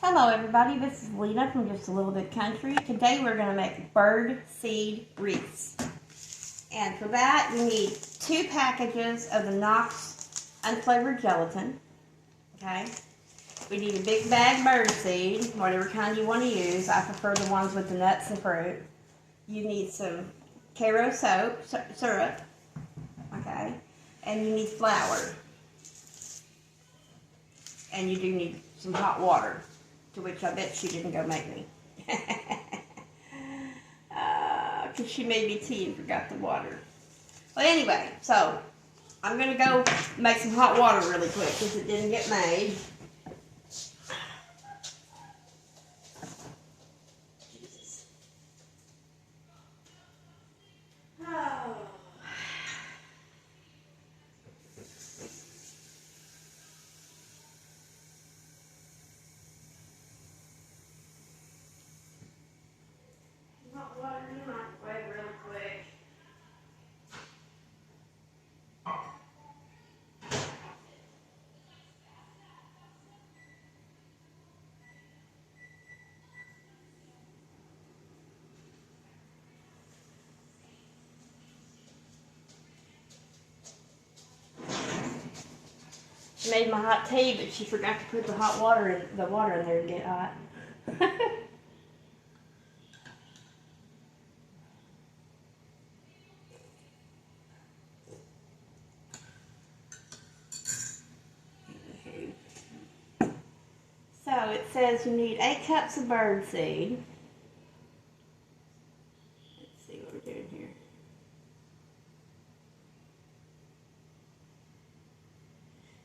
Hello everybody, this is Lena from Just a Little Bit Country. Today we're going to make bird seed wreaths. And for that you need 2 packages of the Knox unflavored gelatin. Okay. We need a big bag bird seed, whatever kind you want to use. I prefer the ones with the nuts and fruit. You need some Karo syrup. Okay. And you need flour. And you do need some hot water, to which I bet she didn't go make me. Because she made me tea and forgot the water. But anyway, so I'm going to go make some hot water really quick because it didn't get made. Jesus. Oh. Hot water in the microwave real quick. She made my hot tea, but she forgot to put the water in there to get hot. So it says you need 8 cups of bird seed. Let's see what we're doing here.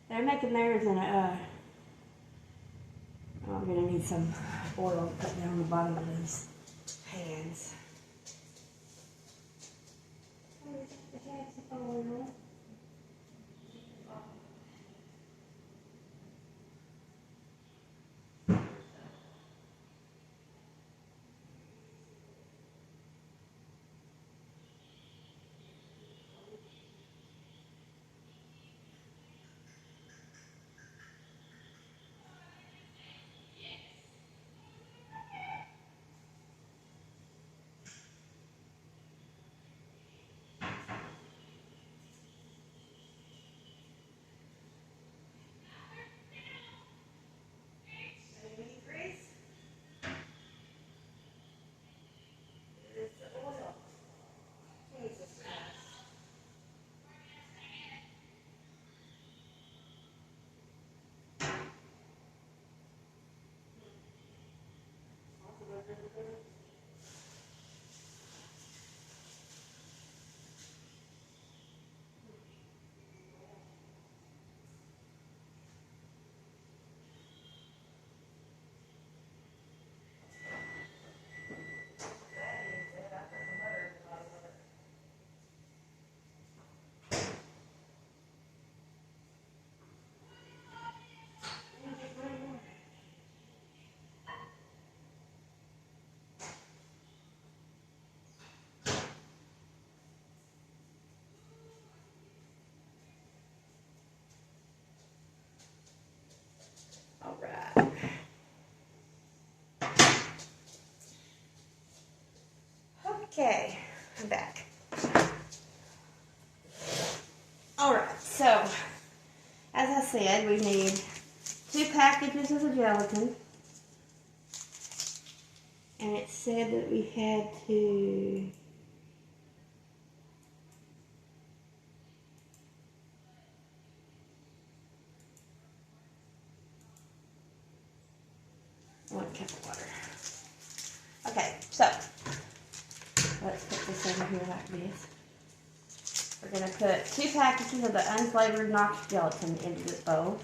They're making theirs in a, I'm going to need some oil to put down the bottom of these pans. Alright. Okay, I'm back. Alright, so as I said, we need 2 packages of the gelatin. And it said that we had to one cup of water. Okay, so let's put this over here like this. We're going to put 2 packages of the unflavored Knox gelatin into this bowl.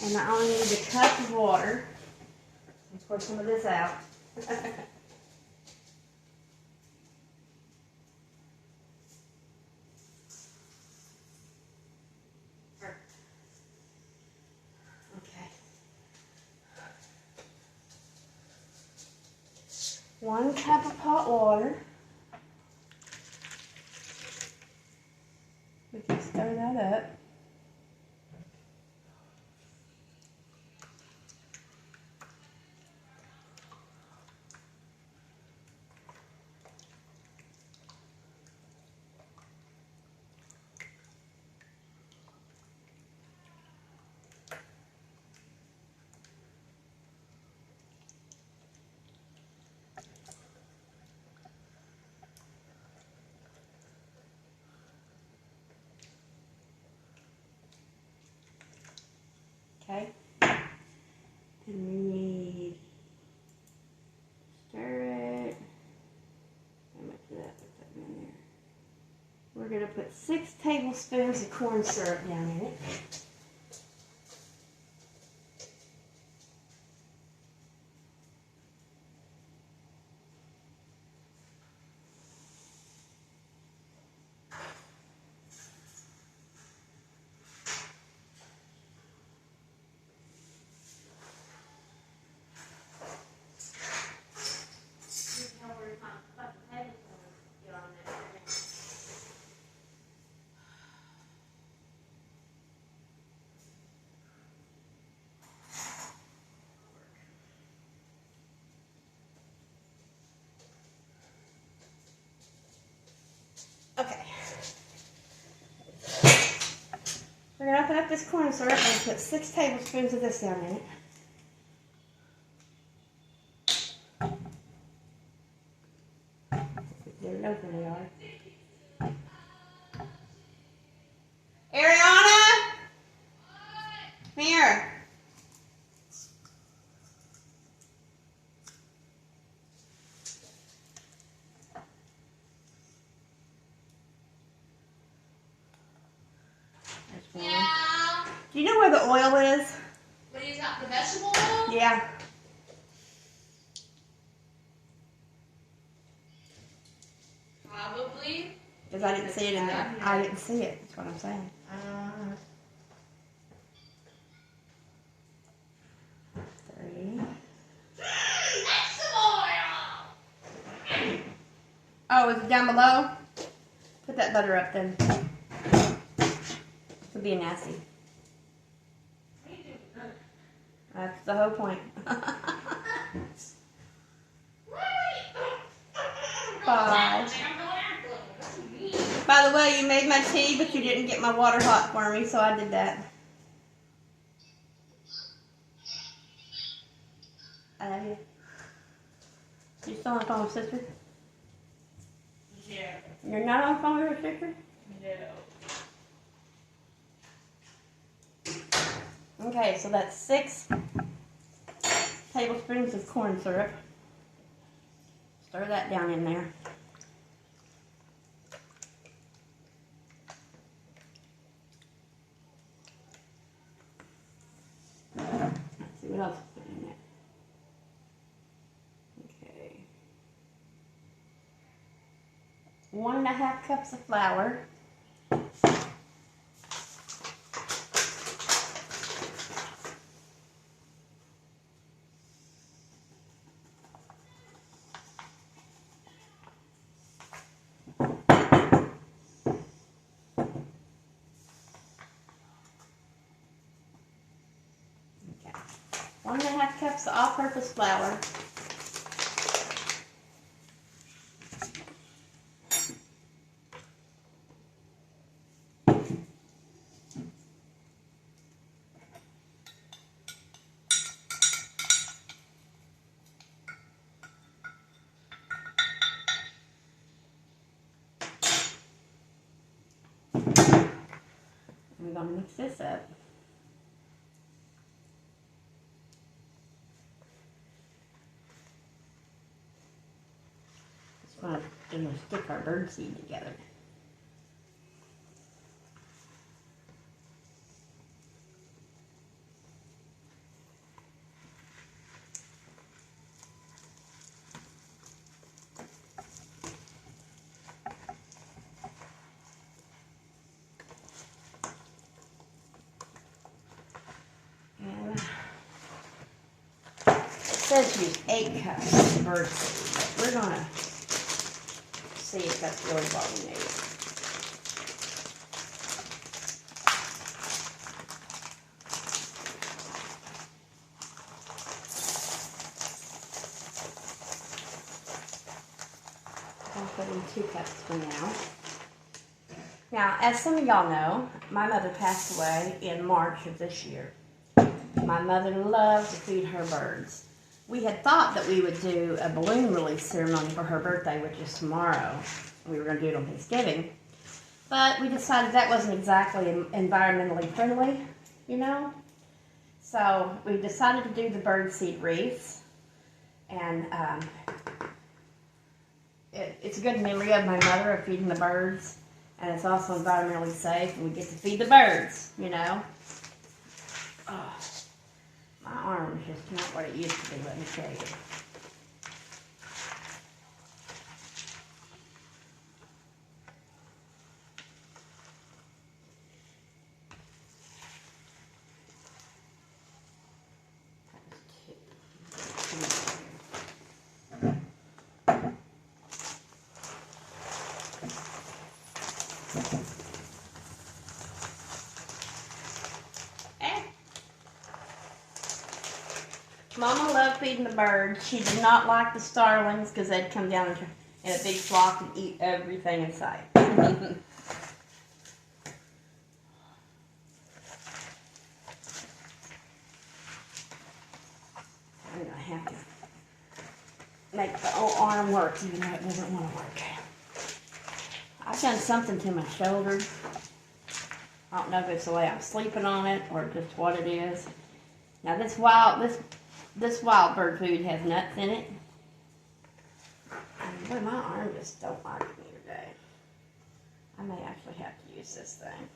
And I only need a cup of water. Let's pour some of this out. Okay. 1 cup of hot water. that up. Okay, and we need stir it. How much of that? Put that in there. We're gonna put 6 tablespoons of corn syrup down in it. Okay. We're going to open up this corn syrup and put 6 tablespoons of this down in it. Get it open, we are. Ariana! Come here. Yeah. Do you know where the oil is? What is that? The vegetable oil? Yeah. Probably. Because I didn't see it in there. I didn't see it. That's what I'm saying. Three. Vegetable oil. Oh, is it down below? Put that butter up then. It'll be nasty. That's the whole point. 5. By the way, you made my tea, but you didn't get my water hot for me, so I did that. I love you. You still on the phone with sister? Yeah. You're not on the phone with your sister? No. Okay, so that's 6 tablespoons of corn syrup. Stir that down in there. Let's see what else to put in there. Okay. 1.5 cups of flour. Okay. 1.5 cups of all-purpose flour. We're going to mix this up. Just want to stick our birdseed together. It says use 8 cups of birdseed, but we're going to see if that's really what we need. I'll put in 2 cups for now. Now, as some of y'all know, my mother passed away in March of this year. My mother loved to feed her birds. We had thought that we would do a balloon release ceremony for her birthday, which is tomorrow. We were going to do it on Thanksgiving. But we decided that wasn't exactly environmentally friendly, you know. So we decided to do the birdseed wreaths. And it's a good memory of my mother of feeding the birds. And it's also environmentally safe, and we get to feed the birds, you know. Oh, my arm is just not what it used to be, let me tell you. Mama loved feeding the birds. She did not like the starlings because they'd come down in a big flock and eat everything in sight. I'm going to have to make the old arm work even though it doesn't want to work. I've done something to my shoulder. I don't know if it's the way I'm sleeping on it or just what it is. Now this wild bird food has nuts in it. And boy, my arm just don't like me today. I may actually have to use this thing.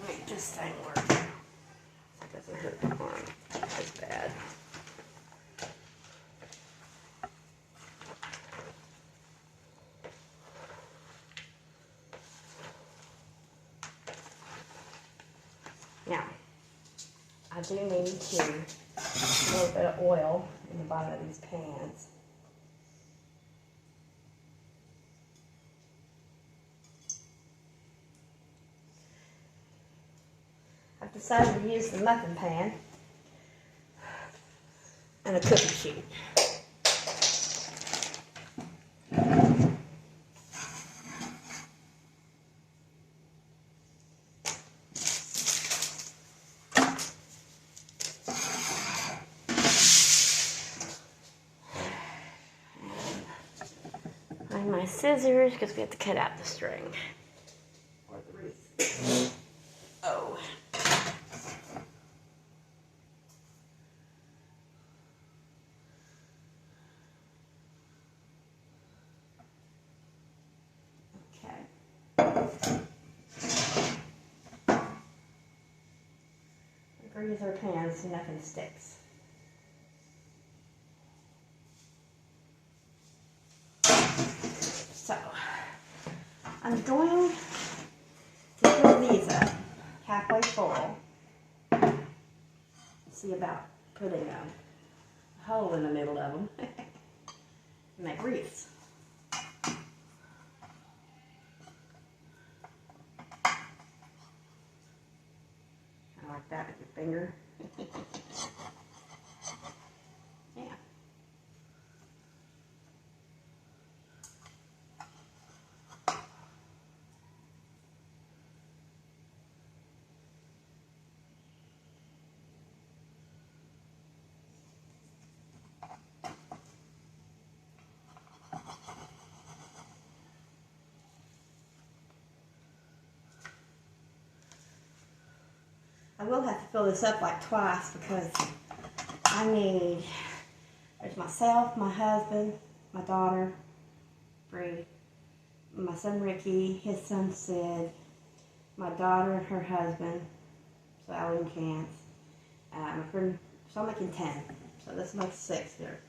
Make this thing work. It doesn't hurt the arm as bad. Now, I do need to a little bit of oil in the bottom of these pans. I've decided to use the muffin pan and a cookie sheet. Find my scissors because we have to cut out the string or the wreath. Oh. Grease our pans so nothing sticks. So, I'm going to fill these up halfway full. See about putting a hole in the middle of them. Make wreaths. Like that with your finger. Yeah. I will have to fill this up like twice because there's myself, my husband, my daughter, Bree, my son Ricky, his son Sid, my daughter and her husband, so Allie and Chance, my friend, so I'm making 10. So this makes 6 here.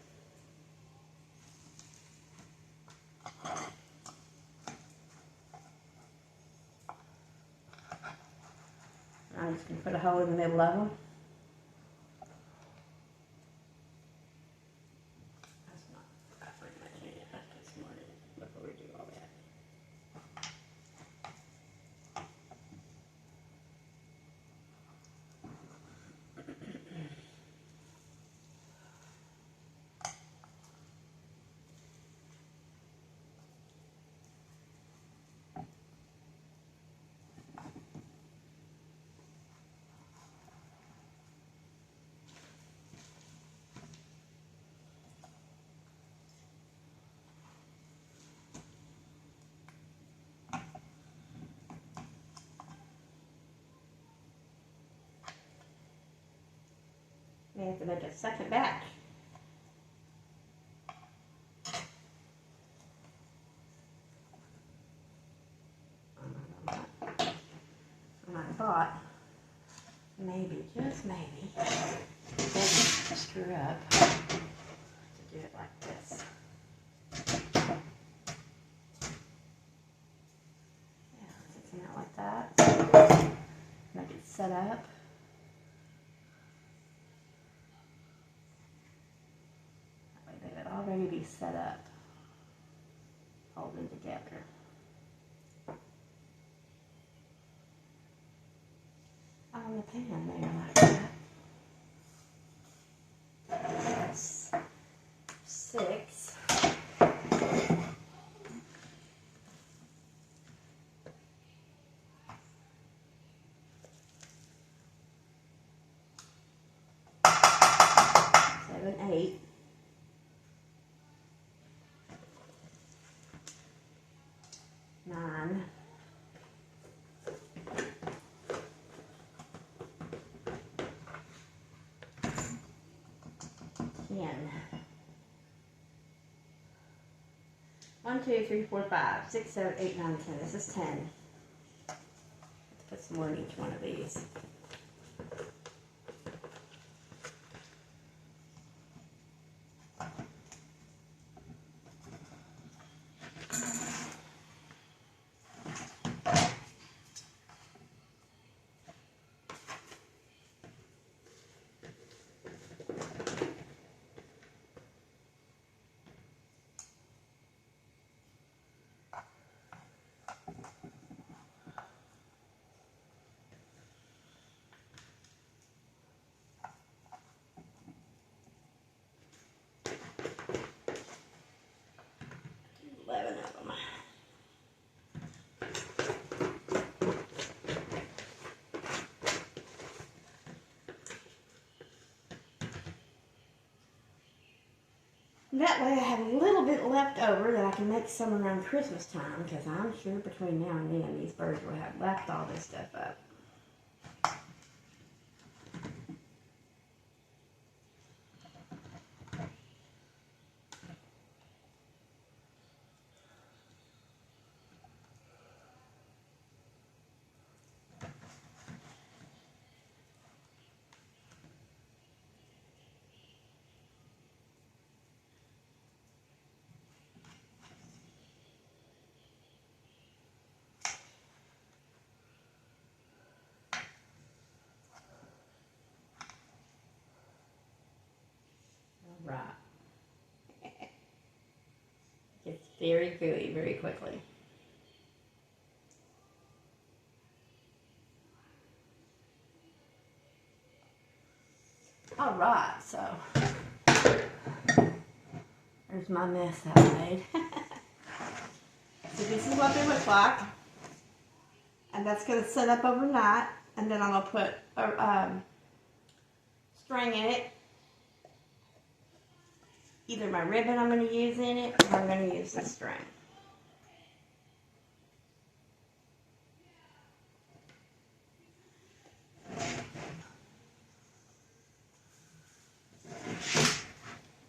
I'm just going to put a hole in the middle of them. That's not very much in it. Let's put some more in it before we do all that. have to make a second batch. I thought maybe, just maybe, doesn't screw up to do it like this. Yeah, something out like that. Make it set up. That way they would already be set up, holding together. On the pan there like that. That's 6. Seven, 8. 9. 10. 1, 2, 3, 4, 5, 6, 7, 8, 9, 10. This is 10. Let's put some more in each one of these. Of them. That way I have a little bit left over that I can make some around Christmas time, because I'm sure between now and then these birds will have left all this stuff up. Right. It's very gooey very quickly. All right, so there's my mess I made. So this is what they look like, and that's going to set up overnight, and then I'm going to put a string in it. Either my ribbon I'm going to use in it, or I'm going to use the string.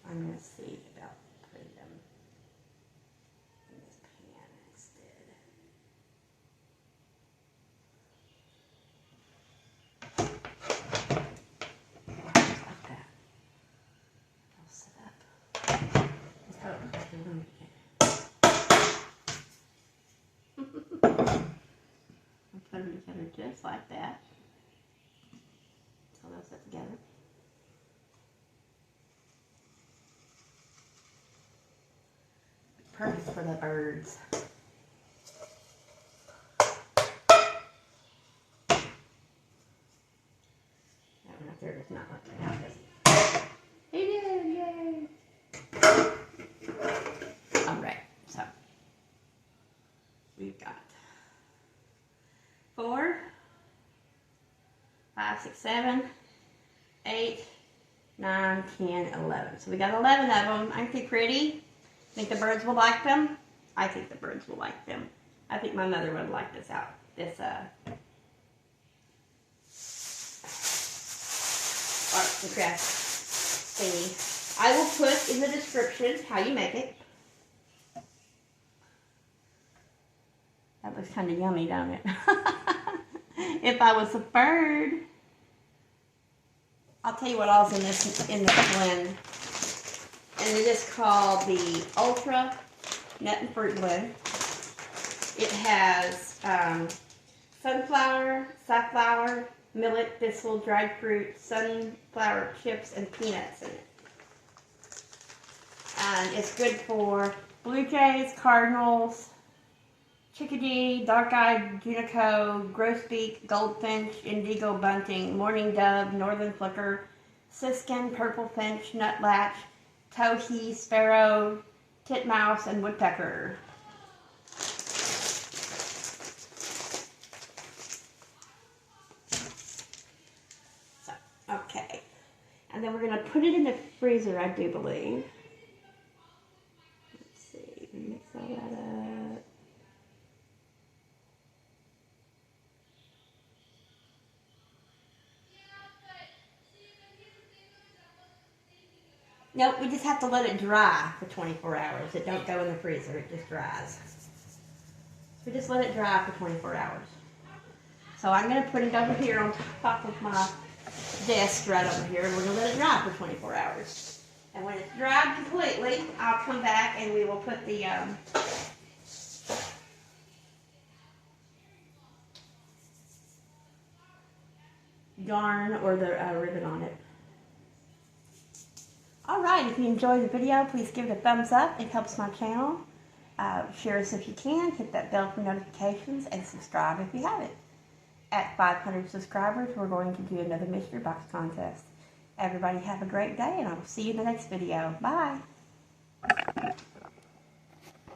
I'm going to see about putting them in this pan instead. Just like that. I'll set up. Oh, I'll put them together just like that. So they'll sit together. Perfect for the birds. That one up there does not look like this. He did, yay! Alright, so we've got 4, 5, 6, 7, 8, 9, 10, 11. So we got 11 of them. Aren't they pretty? Think the birds will like them? I think the birds will like them. I think my mother would like this arts and crafts see. I will put in the description how you make it. That looks kind of yummy, don't it? If I was a bird. I'll tell you what else in this blend. And it is called the Ultra Nut and Fruit Blend. It has sunflower, safflower, millet, thistle, dried fruit, sunflower chips, and peanuts in it. And it's good for blue jays, cardinals, chickadee, dark-eyed junico, grosbeak, goldfinch, indigo bunting, mourning dove, northern flicker, siskin, purple finch, nutlatch, towhee, sparrow, titmouse, and woodpecker. So, okay. And then we're going to put it in the freezer, I do believe. Let's see, mix all that up. Nope, we just have to let it dry for 24 hours. It don't go in the freezer, it just dries. So we just let it dry for 24 hours. So I'm going to put it over here on top of my desk right over here, and we're going to let it dry for 24 hours. And when it's dried completely, I'll come back and we will put the yarn or the ribbon on it. Alright, if you enjoyed the video, please give it a thumbs up. It helps my channel. Share us if you can. Hit that bell for notifications and subscribe if you haven't. At 500 subscribers, we're going to do another mystery box contest. Everybody have a great day, and I will see you in the next video. Bye!